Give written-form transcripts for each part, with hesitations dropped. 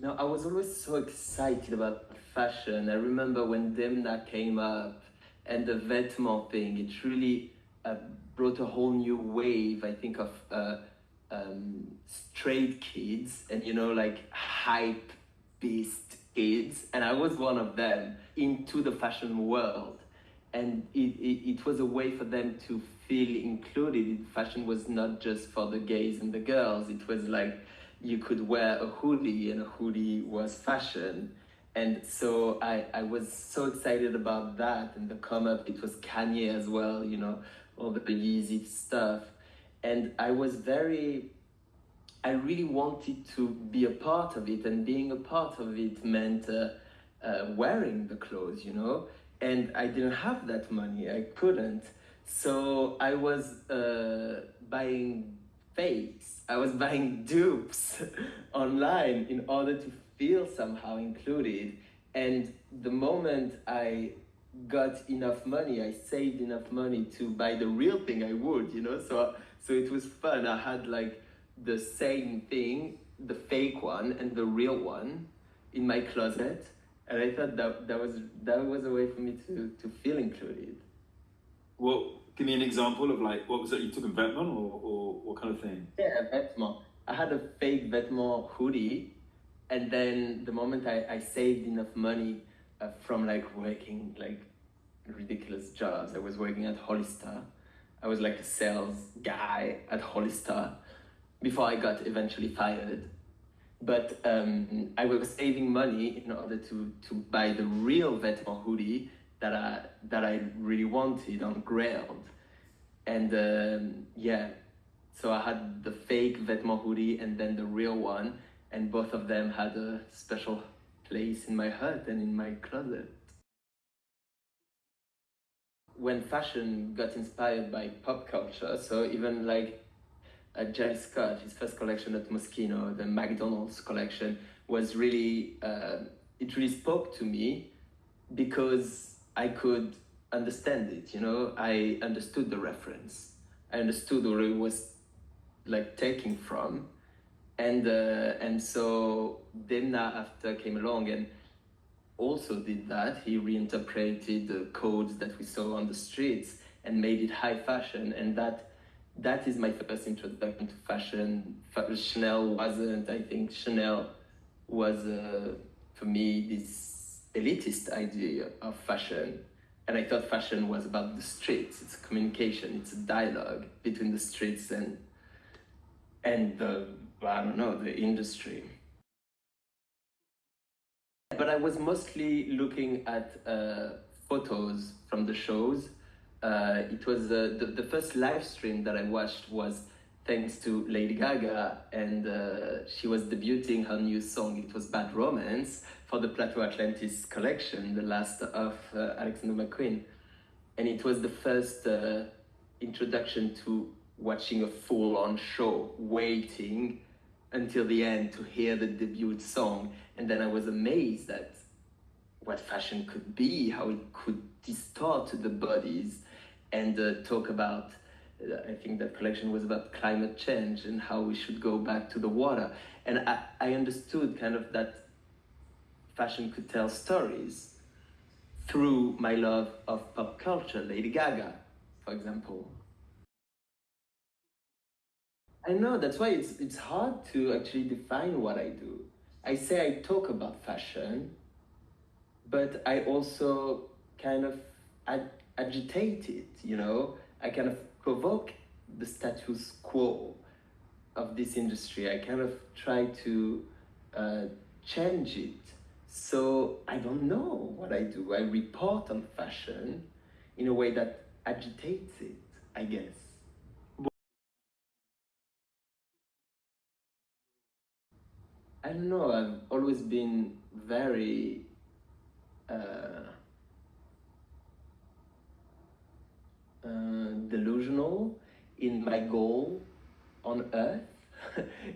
No, I was always so excited about fashion. I remember when Demna came up and the vêtement thing, it really uh, brought a whole new wave, I think, of straight kids and, like hype beast kids. And I was one of them into the fashion world. And it was a way for them to feel included. Fashion was not just for the gays and the girls. It was like you could wear a hoodie and a hoodie was fashion. And so I was so excited about that. And the come up, it was Kanye as well, all the Yeezy stuff. And I really wanted to be a part of it, and being a part of it meant wearing the clothes, And I didn't have that money, I couldn't. So I was buying fakes, I was buying dupes online in order to feel somehow included. And the moment I got enough money, I saved enough money to buy the real thing, I would, So it was fun. I had like the same thing, the fake one and the real one in my closet. And I thought that was a way for me to feel included. Well, give me an example of like, what was it? You took a vêtement or what kind of thing? Yeah, vêtement. I had a fake vêtement hoodie, and then the moment I saved enough money from like working like ridiculous jobs, I was working at Hollister. I was like a sales guy at Hollister before I got eventually fired. But I was saving money in order to buy the real vêtement hoodie that I really wanted on Grailed. And yeah, so I had the fake vêtement hoodie and then the real one, and both of them had a special place in my heart and in my closet. When fashion got inspired by pop culture, so even like Jerry Scott, his first collection at Moschino, the McDonald's collection, was really, it really spoke to me because I could understand it, I understood the reference. I understood where it was like taking from. And so Demna after came along and also did that. He reinterpreted the codes that we saw on the streets and made it high fashion. And that is my first introduction to fashion. Chanel wasn't. I think Chanel was, for me, this elitist idea of fashion. And I thought fashion was about the streets. It's a communication. It's a dialogue between the streets and the, I don't know, the industry. But I was mostly looking at photos from the shows. It was the first live stream that I watched was thanks to Lady Gaga, and she was debuting her new song. It was Bad Romance for the Plateau Atlantis collection, the last of Alexander McQueen. And it was the first introduction to watching a full-on show, waiting until the end to hear the debut song. And then I was amazed at what fashion could be, how it could distort the bodies and talk about, I think that collection was about climate change and how we should go back to the water. And I understood kind of that fashion could tell stories through my love of pop culture, Lady Gaga, for example. I know, that's why it's hard to actually define what I do. I say I talk about fashion, but I also kind of agitate it, I kind of provoke the status quo of this industry. I kind of try to change it. So I don't know what I do. I report on fashion in a way that agitates it, I guess. I don't know, I've always been very delusional in my goal on Earth,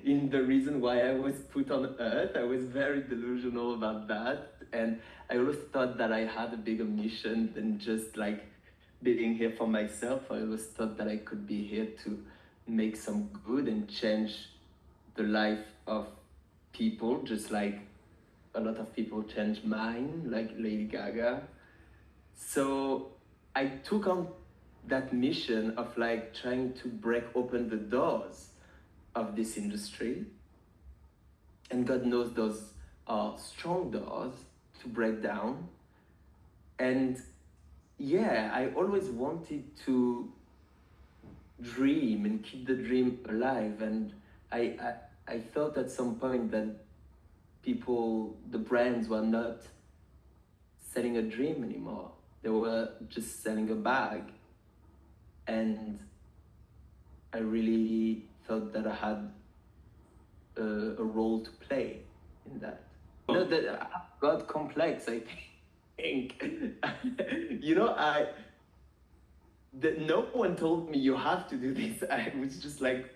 in the reason why I was put on Earth. I was very delusional about that. And I always thought that I had a bigger mission than just like being here for myself. I always thought that I could be here to make some good and change the life of people, just like a lot of people change mine, like Lady Gaga. So I took on that mission of like trying to break open the doors of this industry. And God knows those are strong doors to break down. And yeah, I always wanted to dream and keep the dream alive. And I thought at some point that people, the brands were not selling a dream anymore. They were just selling a bag. And I really thought that I had a role to play in that. No, that I've got complex, I think. You know, that no one told me you have to do this. I was just like,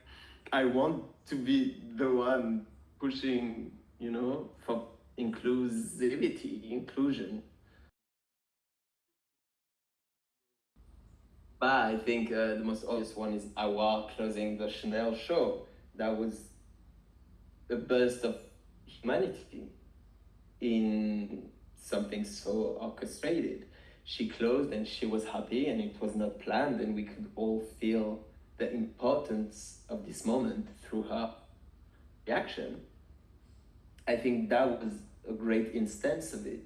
I want to be the one pushing, you know, for inclusivity, inclusion. But I think the most obvious one is our closing the Chanel show. That was a burst of humanity in something so orchestrated. She closed and she was happy and it was not planned, and we could all feel the importance of this moment through her reaction. I think that was a great instance of it.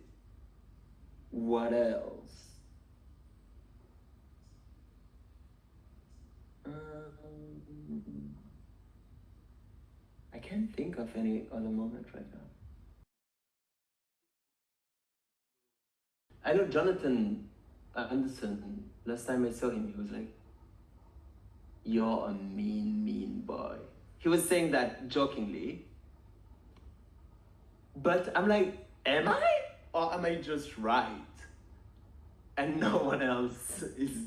What else? I can't think of any other moment right now. I know Jonathan Anderson, last time I saw him, he was like, "You're a mean, mean boy." He was saying that jokingly, but I'm like, am I? Or am I just right? And no one else is,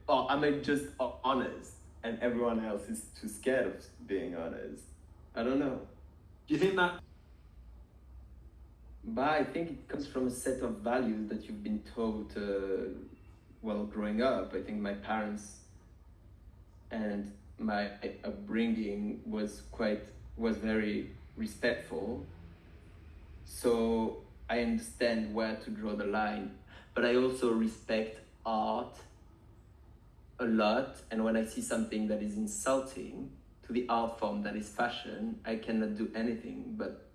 or am I just honest and everyone else is too scared of being honest? I don't know. Do you think that? But I think it comes from a set of values that you've been taught while growing up. I think my parents and my upbringing was very respectful. So I understand where to draw the line, but I also respect art a lot. And when I see something that is insulting to the art form that is fashion, I cannot do anything but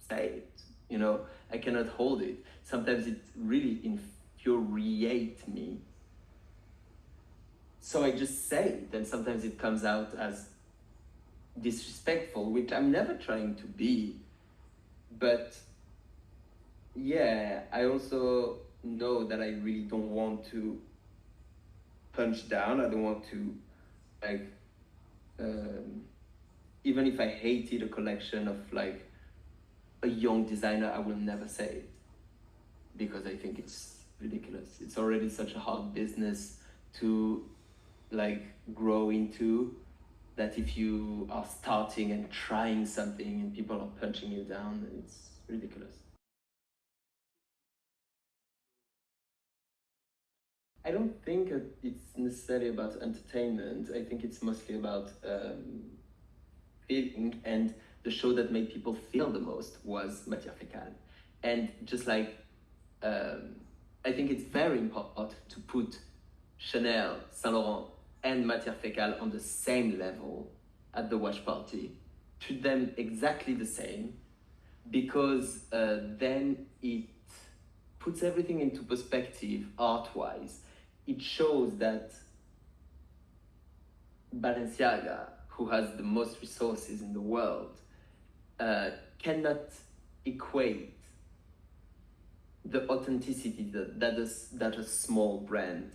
say it. You know, I cannot hold it. Sometimes it really infuriates me. So I just say it, and sometimes it comes out as disrespectful, which I'm never trying to be. But yeah, I also know that I really don't want to punch down. I don't want to, like, um, even if I hated a collection of like a young designer, I will never say it because I think it's ridiculous. It's already such a hard business to like grow into, that if you are starting and trying something and people are punching you down, it's ridiculous. I don't think it's necessarily about entertainment. I think it's mostly about feeling, and the show that made people feel the most was Matière Fécale. And just like, um, I think it's very important to put Chanel, Saint Laurent, and Matière Fécale on the same level at the watch party. Treat them exactly the same, because then it puts everything into perspective art-wise. It shows that Balenciaga, who has the most resources in the world, cannot equate the authenticity that a small brand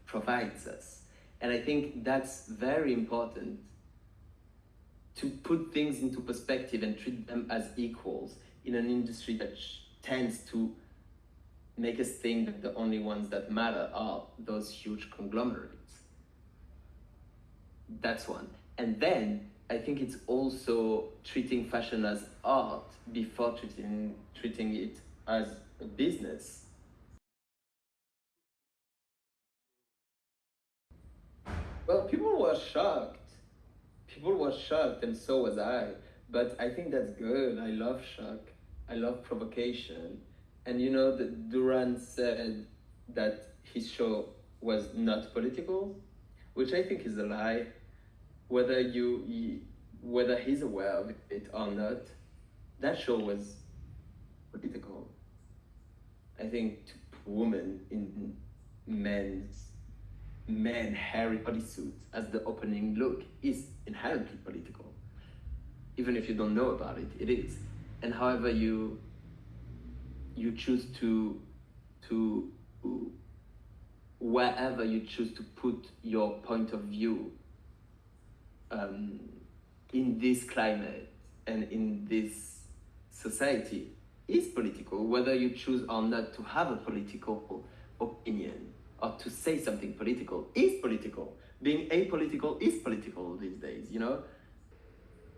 provides us. And I think that's very important, to put things into perspective and treat them as equals in an industry that tends to make us think that the only ones that matter are those huge conglomerates. That's one. And then I think it's also treating fashion as art before treating it as a business. Well, people were shocked. People were shocked, and so was I. But I think that's good. I love shock. I love provocation. And you know that Duran said that his show was not political, which I think is a lie. Whether whether he's aware of it or not, that show was political. I think to put women in men's men hairy bodysuits as the opening look is inherently political. Even if you don't know about it, it is. And however you choose to wherever you choose to put your point of view in this climate and in this society is political, whether you choose or not to have a political opinion or to say something political is political. Being apolitical is political these days, you know?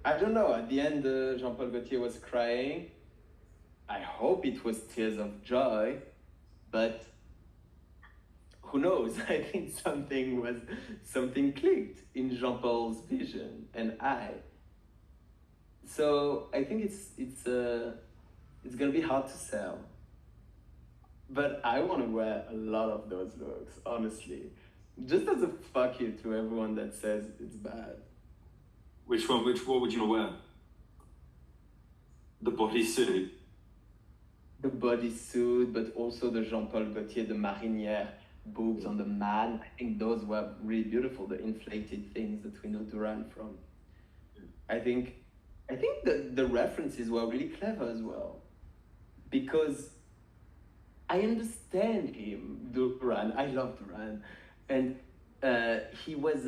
I don't know, at the end Jean-Paul Gaultier was crying. I hope it was tears of joy, but who knows? I think something clicked in Jean-Paul's vision and I. So I think it's gonna be hard to sell. But I want to wear a lot of those looks, honestly. Just as a fuck you to everyone that says it's bad. Which one? What would you wear? The bodysuit. The bodysuit, but also the Jean-Paul Gaultier, the marinière boobs on the man. I think those were really beautiful, the inflated things that we know Duran from. I think the references were really clever as well. Because I understand him, Duran. I love Duran. And he was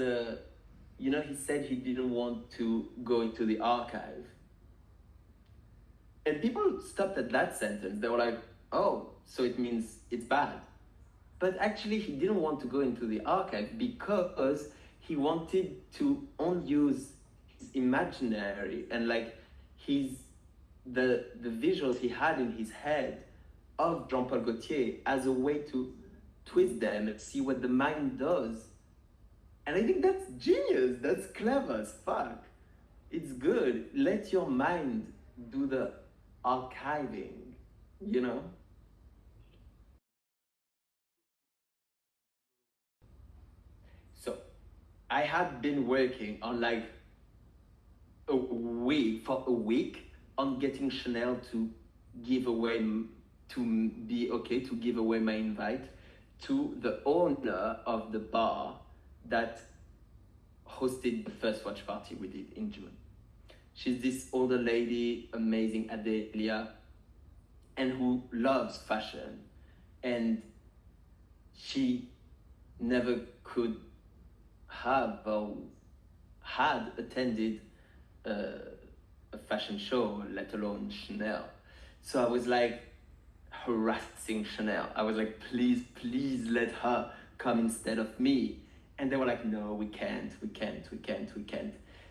he said he didn't want to go into the archive. And people stopped at that sentence. They were like, oh, so it means it's bad. But actually, he didn't want to go into the archive because he wanted to only use his imaginary and like the visuals he had in his head of Jean-Paul Gaultier as a way to twist them and see what the mind does. And I think that's genius. That's clever as fuck. It's good. Let your mind do the archiving, you know? So I had been working on like a week on getting Chanel to give away, to be okay to give away my invite to the owner of the bar that hosted the first watch party we did in June. She's this older lady, amazing Adelia, and who loves fashion. And she never could have or had attended a fashion show, let alone Chanel. So I was like harassing Chanel. I was like, please let her come instead of me. And they were like, no, we can't.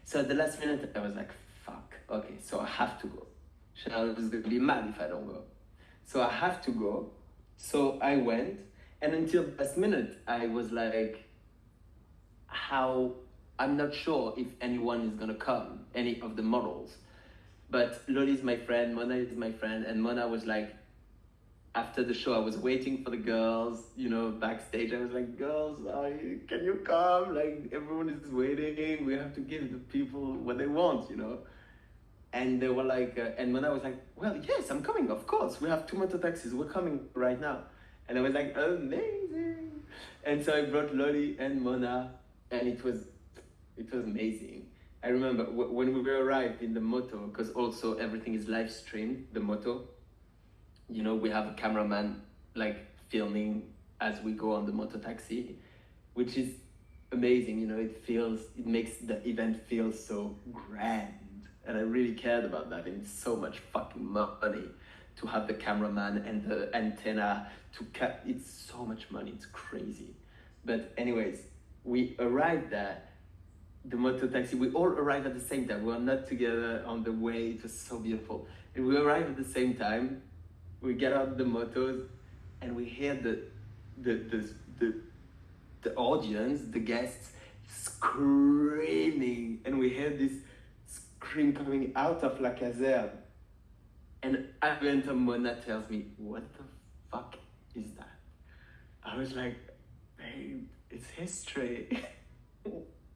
So at the last minute, I was like, fuck, okay, so I have to go. Chanel is gonna be mad if I don't go. So I have to go. So I went, and until the last minute, I was like, I'm not sure if anyone is gonna come, any of the models. But Loli is my friend, Mona is my friend, and Mona was like, after the show, I was waiting for the girls, backstage. I was like, girls, can you come? Like, everyone is waiting. We have to give the people what they want, And they were like, and Mona was like, well, yes, I'm coming, of course. We have 2 motor taxis. We're coming right now. And I was like, amazing. And so I brought Loli and Mona, and it was amazing. I remember when we arrived in the moto, because also everything is live streamed, the moto. We have a cameraman like filming as we go on the moto taxi, which is amazing. It makes the event feel so grand. And I really cared about that. And it's so much fucking money to have the cameraman and the antenna to cut. It's so much money. It's crazy. But anyways, we arrived there. The moto taxi, we all arrived at the same time. We were not together on the way. It was so beautiful. And we arrived at the same time. We get out the motos, and we hear the audience, the guests, screaming, and we hear this scream coming out of La Caserne. And I went to Mona tells me, what the fuck is that? I was like, babe, it's history.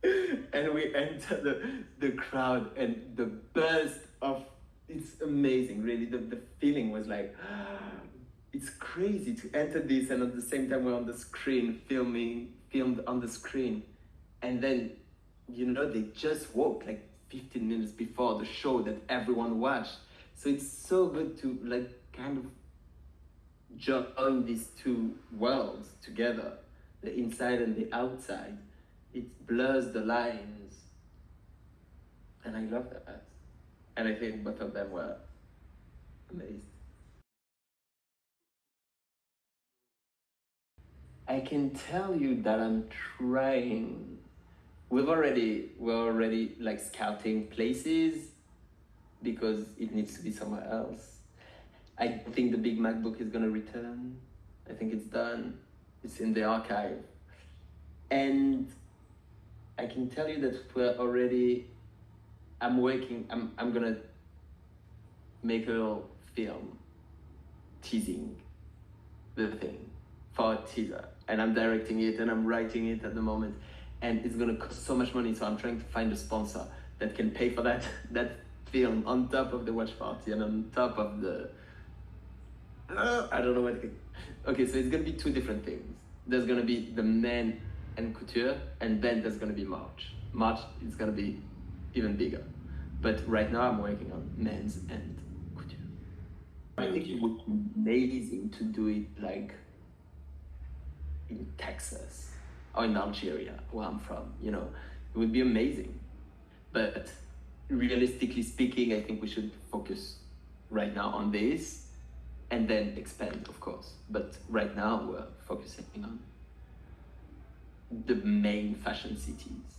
And we enter the crowd and the burst of, it's amazing, really. The feeling was like, it's crazy to enter this, and at the same time we're on the screen, filmed on the screen. And then, you know, they just walked like 15 minutes before the show that everyone watched. So it's so good to like kind of join these two worlds together, the inside and the outside. It blurs the lines. And I love that. And I think both of them were amazed. I can tell you that I'm trying. We're already like scouting places because it needs to be somewhere else. I think the big MacBook is gonna return. I think it's done. It's in the archive. And I can tell you that I'm gonna make a little film teasing the thing for a teaser. And I'm directing it and I'm writing it at the moment. And it's gonna cost so much money, so I'm trying to find a sponsor that can pay for that film on top of the watch party and on top of the I don't know what. Okay, so it's gonna be two different things. There's gonna be the men and couture, and then there's gonna be March. March is gonna be even bigger. But right now I'm working on men's and couture. I think it would be amazing to do it like in Texas or in Algeria, where I'm from, you know. It would be amazing. But realistically speaking, I think we should focus right now on this and then expand, of course. But right now we're focusing on the main fashion cities.